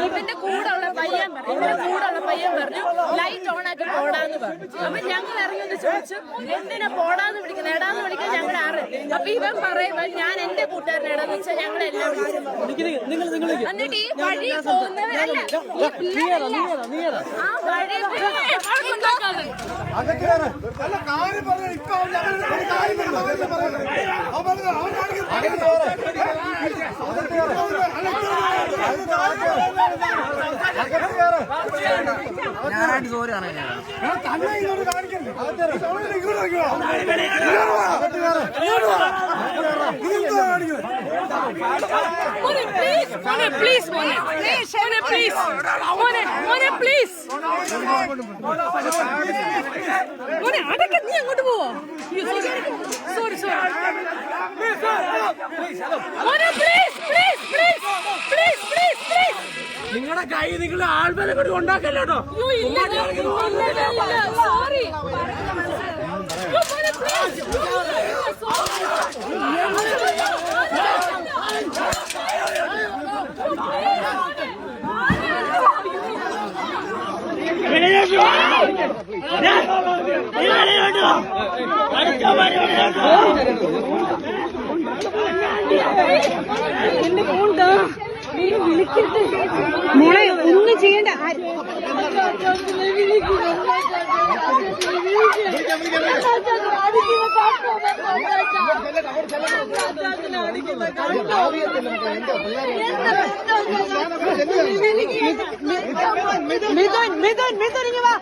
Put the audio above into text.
ഇവന്റെ കൂടെയുള്ള പയ്യൻ പറഞ്ഞു ലൈറ്റ് ഓൺ ആക്കി പോടാന്ന് പറഞ്ഞു. അപ്പൊ ഞങ്ങൾ ഇറങ്ങിയൊന്ന് ചോദിച്ചു എന്തിനാ പോടാന്ന് വിളിക്കുന്നത്, എടാന്ന് വിളിക്കാൻ ഞങ്ങൾ ആറ്. അപ്പൊ ഇവൻ പറയുമ്പോ ഞാൻ എന്റെ കൂട്ടുകാരനെ ഇടാന്ന് വെച്ചാൽ ഞങ്ങളെല്ലാം വിളിച്ചു. എന്നിട്ട് ഈ വഴി പോകുന്നവരല്ല ആ വഴി ഞാനായിട്ട് സോറിയാണ് അതൊക്കെ നീ അങ്ങോട്ട് പോവോ? സോറി നിങ്ങളുടെ കൈ നിങ്ങൾ ആൾബലം കൂടി ഉണ്ടാക്കല്ലോ. സോറി എന്റെ ഫോണ്ടാ വിളിക്കട്ടെ മോളെ ഒന്നും ചെയ്യണ്ട. മിഥുൻ ഇങ്ങ് വാ.